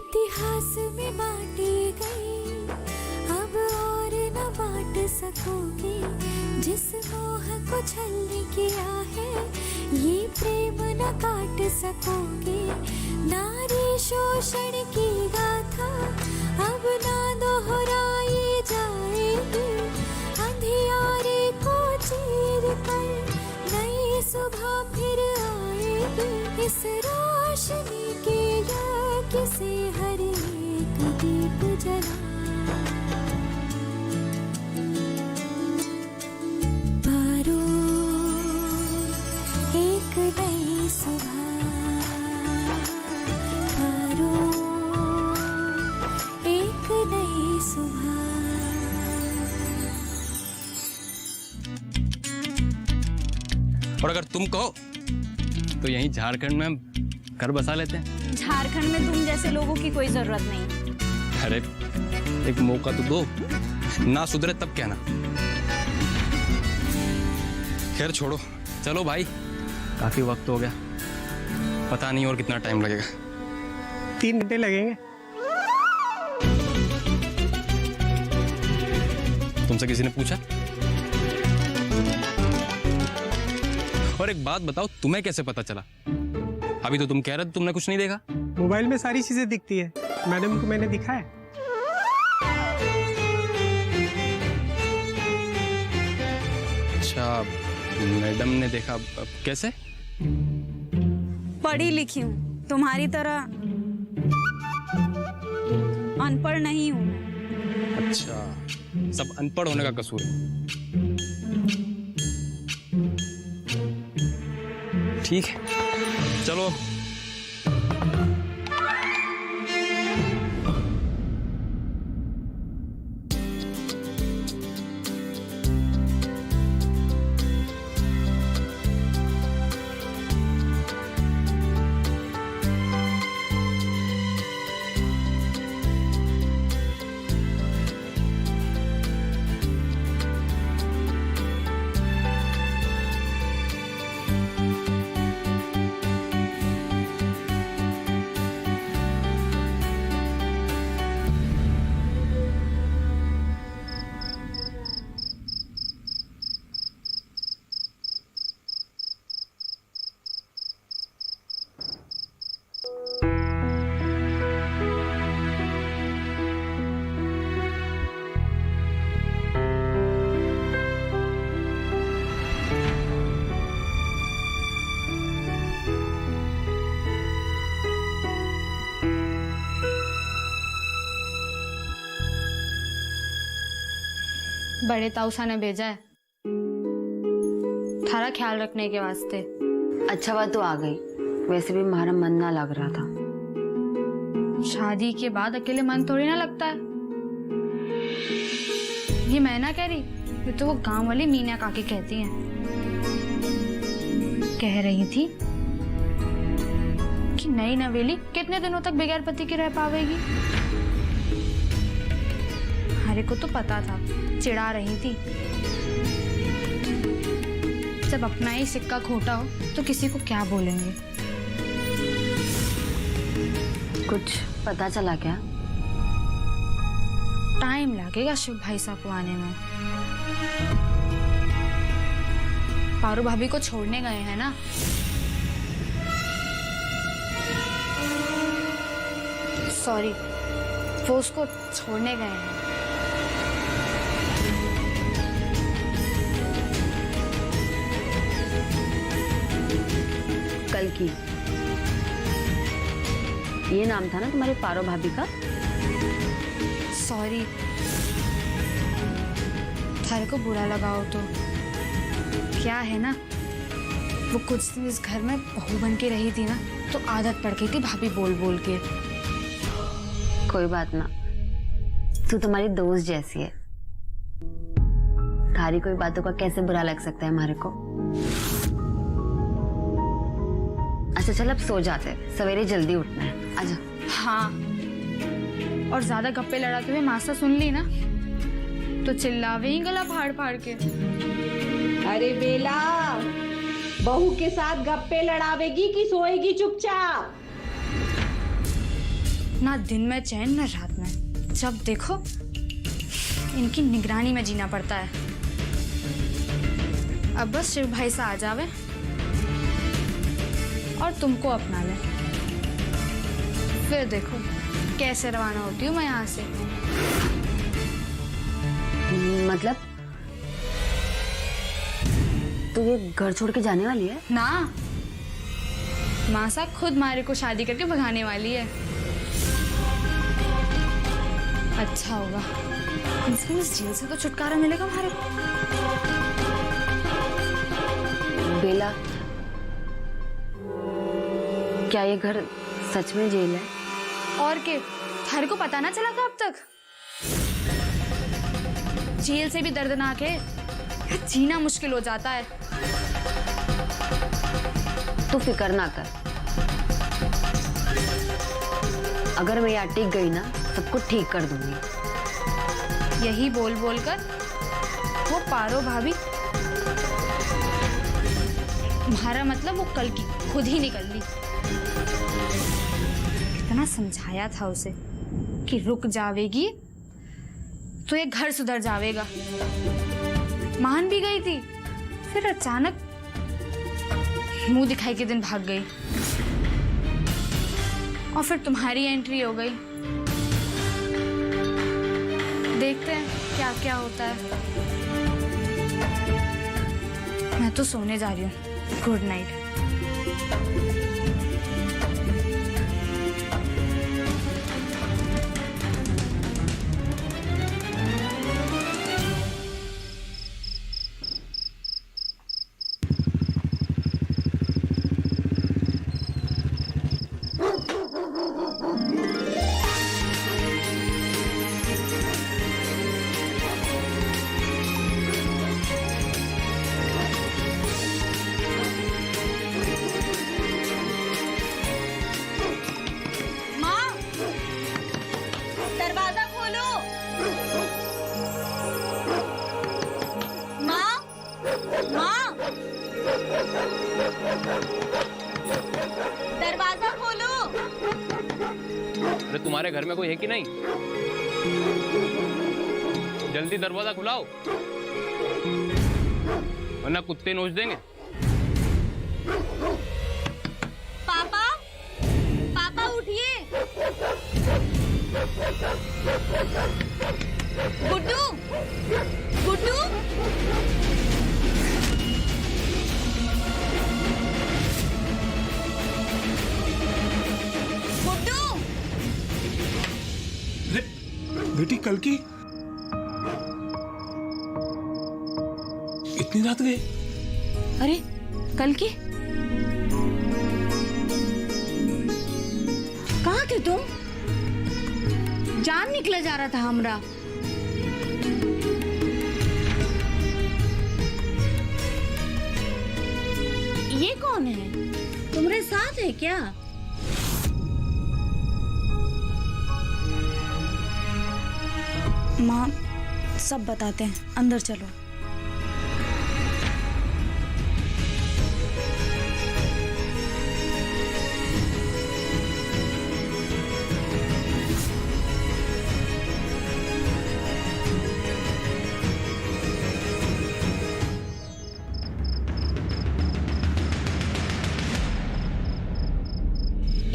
इतिहास में बांटी गई, अब और न बांट सकोगे। जिस मोह को छलने किया है, ये प्रेम न काट सकोगे। नारी शोषण की गाथा अब ना दोहराई जाएगी। अंधियारे को चीर कर नई सुबह फिर आएगी। इस रोशनी के यज्ञ से हर एक दीप जला, पारो एक नई सुबह, पारो एक नई सुबह। और अगर तुम कहो तो यहीं झारखंड में हम घर बसा लेते हैं। झारखंड में तुम जैसे लोगों की कोई जरूरत नहीं। अरे एक मौका तो दो, ना सुधरे तब कहना। खैर छोड़ो, चलो भाई, काफी वक्त हो गया, पता नहीं और कितना टाइम लगेगा। 3 घंटे लगेंगे। तुमसे किसी ने पूछा? और एक बात बताओ, तुम्हें कैसे पता चला? अभी तो तुम कह रहे थे तुमने कुछ नहीं देखा। मोबाइल में सारी चीजें दिखती है, मैडम को मैंने दिखाया। अच्छा, मैडम ने देखा। अब कैसे? पढ़ी लिखी हूँ, तुम्हारी तरह अनपढ़ नहीं हूँ। अच्छा, सब अनपढ़ होने का कसूर है। ठीक है, चलो। बड़े ताऊसा ने भेजा है थारा ख्याल रखने के वास्ते। अच्छा बात तो आ गई, वैसे भी हमारा मन ना लग रहा था। शादी के बाद अकेले मन थोड़ी ना लगता है। ये मैं ना कह रही, ये तो वो गांव वाली मीना काकी कहती हैं। कह रही थी कि नई नवेली कितने दिनों तक बगैर पति के रह पावेगी। हरे को तो पता था, चिढ़ा रही थी। जब अपना ही सिक्का खोटा हो तो किसी को क्या बोलेंगे। कुछ पता चला क्या? टाइम लगेगा शिव भाई साहब को आने में। पारू भाभी को छोड़ने गए हैं ना। सॉरी, वो उसको छोड़ने गए हैं। कल की ये नाम था ना तुम्हारे पारो भाभी का? सॉरी, थारे को बुरा लगाओ तो। क्या है ना, वो कुछ दिन इस घर में बहू बन के रही थी ना, तो आदत पड़ गई थी भाभी बोल बोल के। कोई बात ना, तू तुम्हारी दोस्त जैसी है। थारी कोई बातों का कैसे बुरा लग सकता है हमारे को? अच्छा चल अब सो जाते, सवेरे जल्दी उठना है। आजा। हाँ, और ज्यादा गप्पे लड़ाते हुए मासा सुन ली ना तो चिल्लावे ही गला फाड़ फाड़ के। अरे बेला, बहू के साथ गप्पे लड़ावेगी कि सोएगी चुपचाप? ना दिन में चैन ना रात में, जब देखो इनकी निगरानी में जीना पड़ता है। अब बस शिव भाई सा आ जावे और तुमको अपना ले, फिर देखो कैसे रवाना होती हूँ मैं यहाँ से। मतलब तू ये घर छोड़ के जाने वाली है? ना, माँ साहब खुद मारे को शादी करके भगाने वाली है। अच्छा होगा, इसमें इस जेल से तो छुटकारा मिलेगा हमारे को। बेला, क्या ये घर सच में जेल है? और के थारे को पता ना चला था अब तक? जेल से भी दर्दनाक है, जीना मुश्किल हो जाता है। तू फिक्र ना कर, अगर मैं यहाँ टिक गई ना सब कुछ ठीक कर दूंगी। यही बोल बोल कर वो पारो भाभी, तुम्हारा मतलब वो कल की खुद ही निकल ली। इतना समझाया था उसे कि रुक जावेगी तो ये घर सुधर जावेगा, मान भी गई थी। फिर अचानक मुंह दिखाई के दिन भाग गई और फिर तुम्हारी एंट्री हो गई। देखते हैं क्या क्या होता है। मैं तो सोने जा रही हूँ। Good night. दरवाजा खोलो। अरे तुम्हारे घर में कोई है कि नहीं? जल्दी दरवाजा खुलाओ वरना कुत्ते नोच देंगे। पापा, पापा उठिए। गुड्डू, गुड्डू। बेटी कल की इतनी रात गए? अरे कल की कहाँ थे तुम? जान निकला जा रहा था हमरा। ये कौन है? तुम्हारे साथ है क्या? माँ सब बताते हैं, अंदर चलो।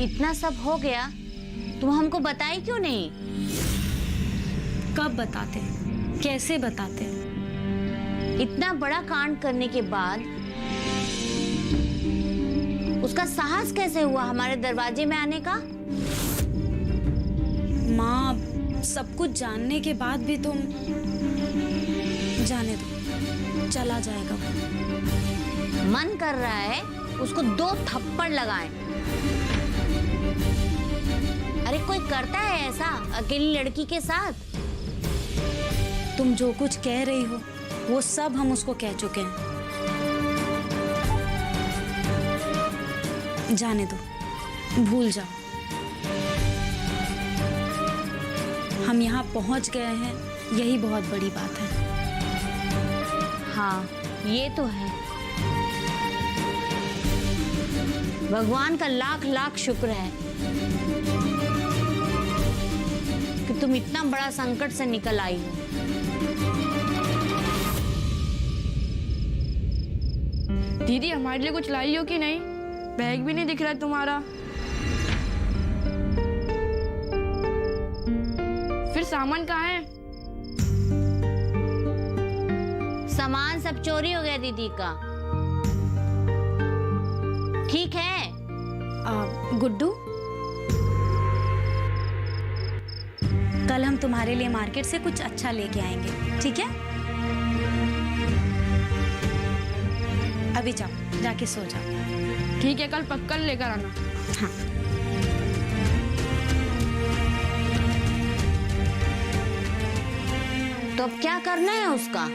इतना सब हो गया, तुम हमको बताई क्यों नहीं? कब बताते, कैसे बताते? इतना बड़ा कांड करने के बाद उसका साहस कैसे हुआ हमारे दरवाजे में आने का? माँ सब कुछ जानने के बाद भी तुम, जाने दो, चला जाएगा वो। मन कर रहा है उसको 2 थप्पड़ लगाएं। अरे कोई करता है ऐसा अकेली लड़की के साथ? तुम जो कुछ कह रही हो वो सब हम उसको कह चुके हैं। जाने दो, भूल जाओ। हम यहाँ पहुँच गए हैं, यही बहुत बड़ी बात है। हाँ ये तो है। भगवान का लाख लाख शुक्र है। तुम इतना बड़ा संकट से निकल आई हो। दीदी हमारे लिए कुछ लाई हो कि नहीं? बैग भी नहीं दिख रहा तुम्हारा। फिर सामान कहाँ है? सामान सब चोरी हो गया दीदी का। ठीक है गुड्डू, कल हम तुम्हारे लिए मार्केट से कुछ अच्छा लेके आएंगे, ठीक है? अभी जाओ, जाके सो जाओ। ठीक है, कल पक्का लेकर आना। हाँ। तो अब क्या करना है उसका?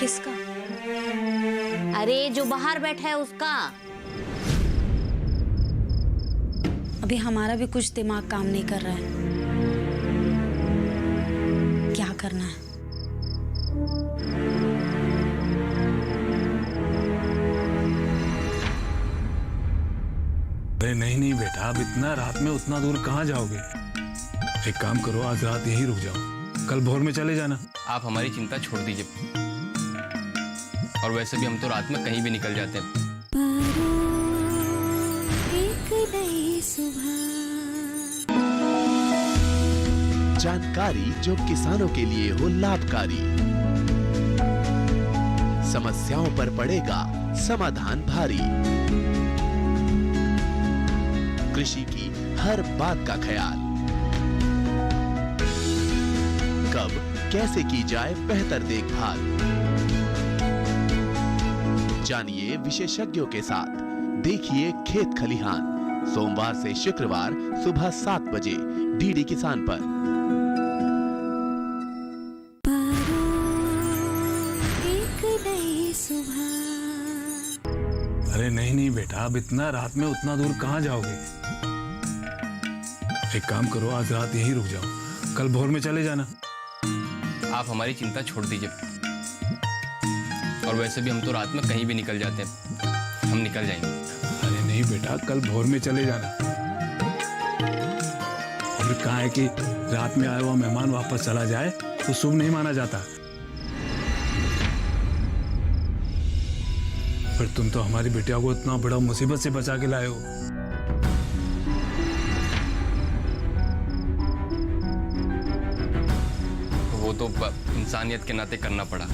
किसका? अरे जो बाहर बैठा है उसका। अभी हमारा भी कुछ दिमाग काम नहीं कर रहा है, क्या करना है। अरे नहीं बेटा, अब इतना रात में उतना दूर कहाँ जाओगे? एक काम करो, आज रात यहीं रुक जाओ, कल भोर में चले जाना। आप हमारी चिंता छोड़ दीजिए। और वैसे भी हम तो रात में कहीं भी निकल जाते हैं। पारो एक नई सुबह। जानकारी जो किसानों के लिए हो लाभकारी, समस्याओं पर पड़ेगा समाधान भारी, कृषि की हर बात का ख्याल, कब कैसे की जाए बेहतर देखभाल। जानिए विशेषज्ञों के साथ, देखिए खेत खलिहान, सोमवार से शुक्रवार सुबह 7 बजे डीडी किसान पर। पारो एक नई सुबह। अरे नहीं बेटा, अब इतना रात में उतना दूर कहाँ जाओगे? एक काम करो, आज रात यहीं रुक जाओ, कल भोर में चले जाना। आप हमारी चिंता छोड़ दीजिए। और वैसे भी हम तो रात में कहीं भी निकल जाते हैं, हम निकल जाएंगे। अरे नहीं बेटा, कल भोर में चले जाना। और कहाँ है कि रात में आया हुआ मेहमान वापस चला जाए तो शुभ नहीं माना जाता। पर तुम तो हमारी बेटिया को इतना बड़ा मुसीबत से बचा के लाए हो। वो तो इंसानियत के नाते करना पड़ा।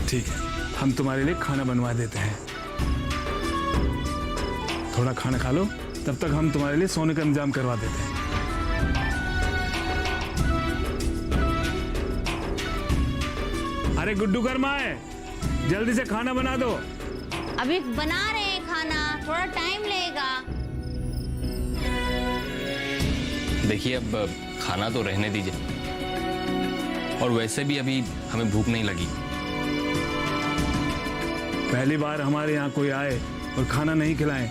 ठीक है, हम तुम्हारे लिए खाना बनवा देते हैं, थोड़ा खाना खा लो, तब तक हम तुम्हारे लिए सोने का इंतजाम करवा देते हैं। अरे गुड्डू कर्मा है, जल्दी से खाना बना दो। अभी बना रहे हैं खाना, थोड़ा टाइम लगेगा। देखिए, अब खाना तो रहने दीजिए। और वैसे भी अभी हमें भूख नहीं लगी। पहली बार हमारे यहाँ कोई आए और खाना नहीं खिलाएं।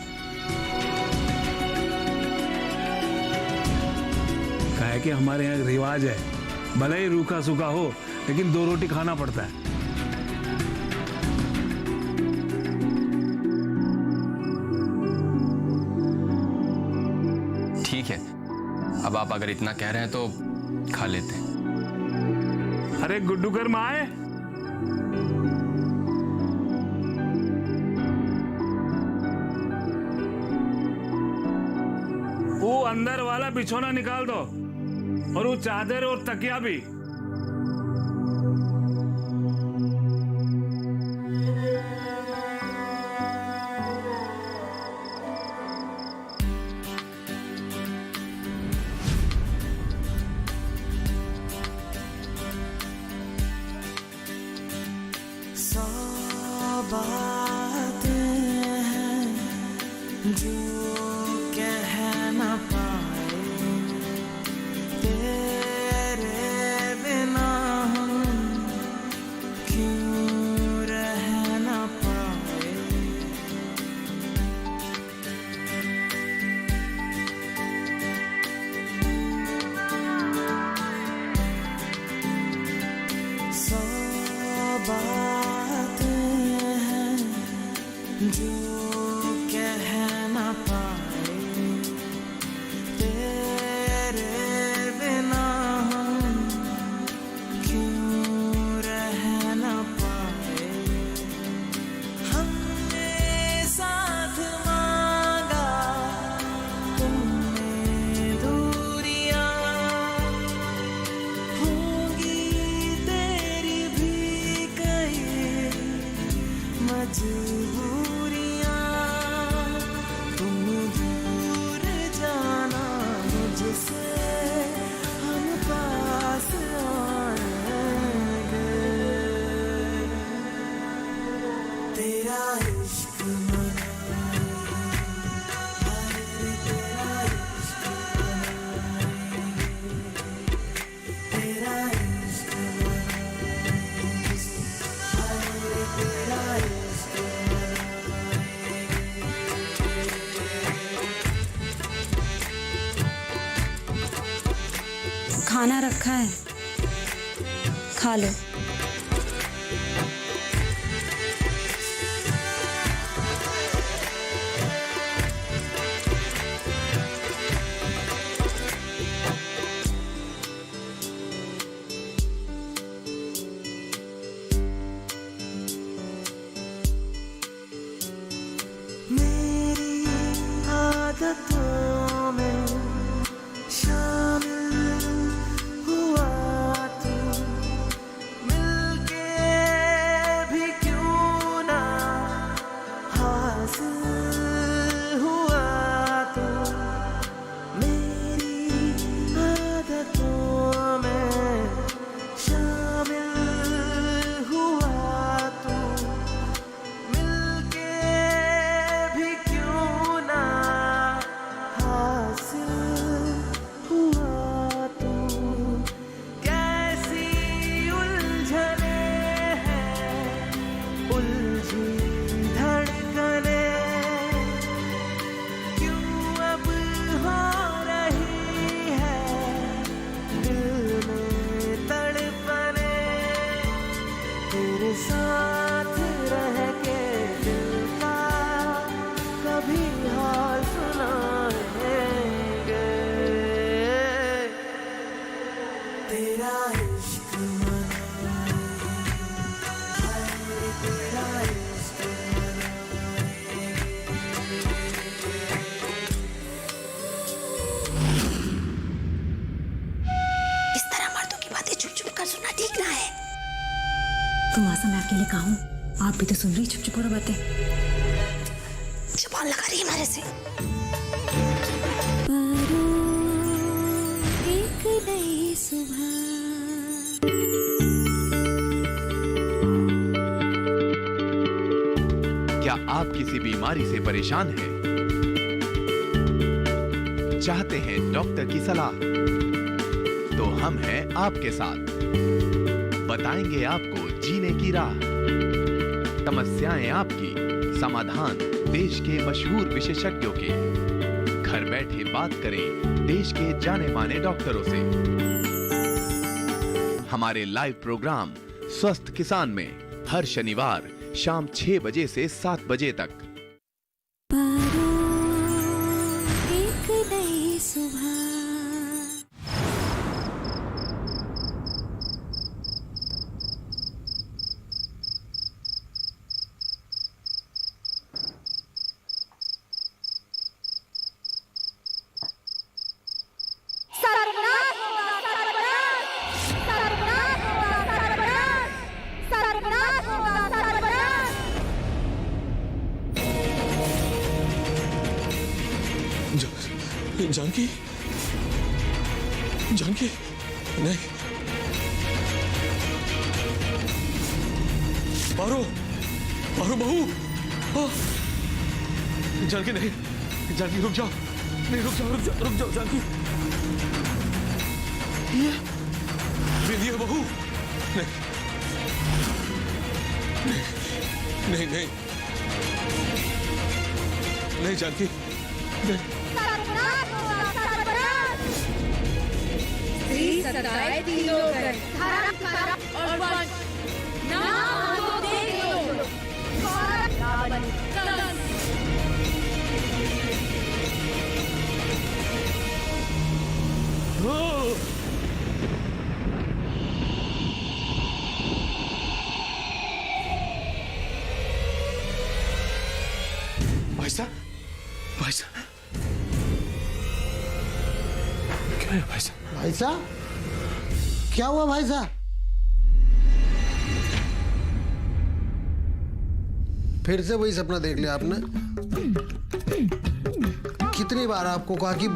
क्या है कि हमारे यहाँ एक रिवाज है, भले ही रूखा सूखा हो लेकिन 2 रोटी खाना पड़ता है। ठीक है, अब आप अगर इतना कह रहे हैं तो खा लेते हैं। अरे गुड्डू कर्मा आए, वो अंदर वाला बिछोना निकाल दो और वो चादर और तकिया भी। खाना रखा है, खा लो। तुम आसा मैं अकेले कहा हूँ, आप भी तो सुन रही चुप चुप हो बातें। जुबान लगा रही है हमारे से। पारो एक नई सुबह। क्या आप किसी बीमारी से परेशान हैं? चाहते हैं डॉक्टर की सलाह? तो हम हैं आपके साथ, बताएंगे आपको जीने की राह। समस्याएं आपकी, समाधान देश के मशहूर विशेषज्ञों के। घर बैठे बात करें देश के जाने माने डॉक्टरों से। हमारे लाइव प्रोग्राम स्वस्थ किसान में हर शनिवार शाम 6 बजे से 7 बजे तक। पारो एक नई सुबह। जानकी, जानकी, नहीं, पारो, पारो बहू, जानकी नहीं, जानकी रुक जाओ, नहीं रुक जाओ, रुक जाओ, रुक जाओ जानकी, ये विधि है बहू, नहीं, नहीं, नहीं, नहीं, नहीं जानकी, नहीं। सताए तीनों कर, और वन, नाम तो देख लो, भाई साहब, भाई साहब, क्या है भाई साहब? भाई साहब, क्या हुआ भाई साहब? फिर से वही सपना देख लिया आपने? कितनी बार आपको कहा कि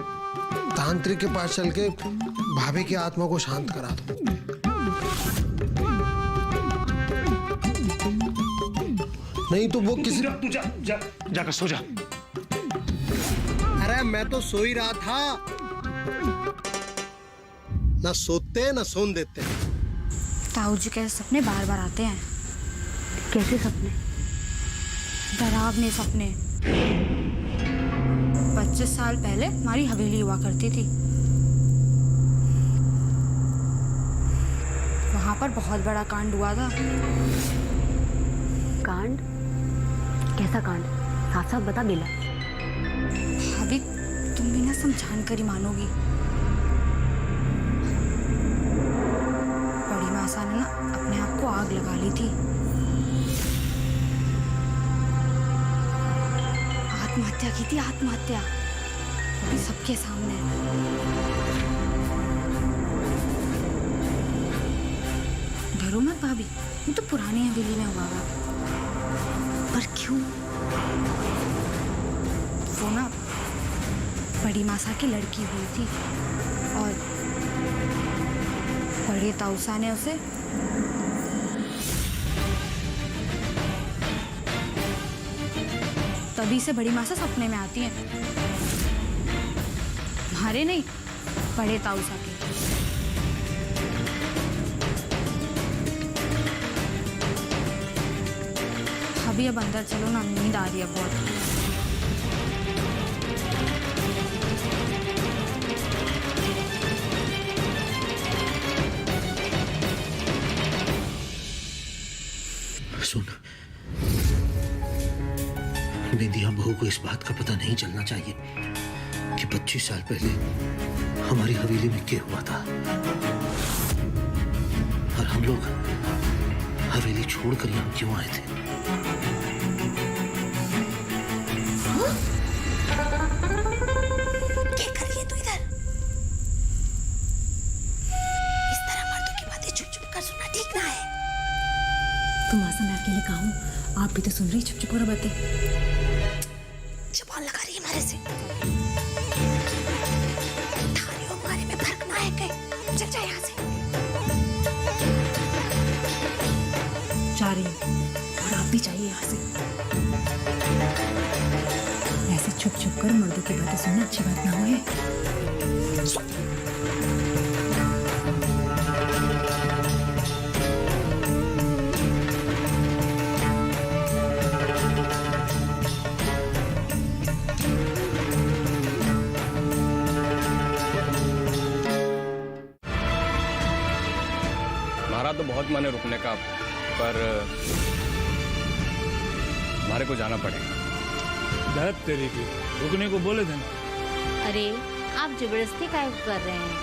तांत्रिक के पास चल के भाभी की आत्मा को शांत करा दो। नहीं तो वो किसी तू जाकर सो जा। अरे मैं तो सो ही रहा था, ना सोते ना सोन देते। ताऊ जी के सपने बार बार आते हैं। कैसे सपने? डरावने सपने। 25 साल पहले हमारी हवेली हुआ करती थी। पर बहुत बड़ा कांड हुआ था। कांड? कैसा कांड? साफ साफ बता बेला। भाभी तुम भी ना समझान कर ही मानोगी। बड़ी मासा ने ना अपने आप को आग लगा ली थी। आत्महत्या की थी, आत्महत्या, वो भी सबके सामने। डरो मत भाभी, ये तो पुरानी हवेली में हुआ था। पर क्यों? वो ना बड़ी मासा की लड़की हुई थी और बड़े ताऊसा ने उसे तभी से बड़ी मासा सपने में आती है। हमारे नहीं, बड़े ताऊसा के। अभी अब अंदर चलो ना, नींद आ रही है बहुत। सुन, बिंदिया बहू को इस बात का पता नहीं चलना चाहिए कि 25 साल पहले हमारी हवेली में क्या हुआ था और हम लोग हवेली छोड़कर यहाँ क्यों आए थे। क्या कर रही है तू इधर? इस तरह मर्दों की बातें चुप चुप कर सुनना ठीक ना है। तुम आसन मैं अकेले कहा हूँ, आप भी तो सुन रही चुप चुप हो रहा बातें। जुबान लगा रही है हमारे से। थाने और मारे में फर्क ना है कहीं। चल जा यहाँ से। जा रही हूँ और आप भी चाहिए यहाँ से। ऐसे छुप छुप कर मर्दों की बातें सुनना अच्छी बात ना हुई। हमारा तो बहुत मन है रुकने का, पर हमारे को जाना पड़ेगा। दहत तेरी की, रुकने को बोले थे ना। अरे आप जबरदस्ती काहे को कर रहे हैं?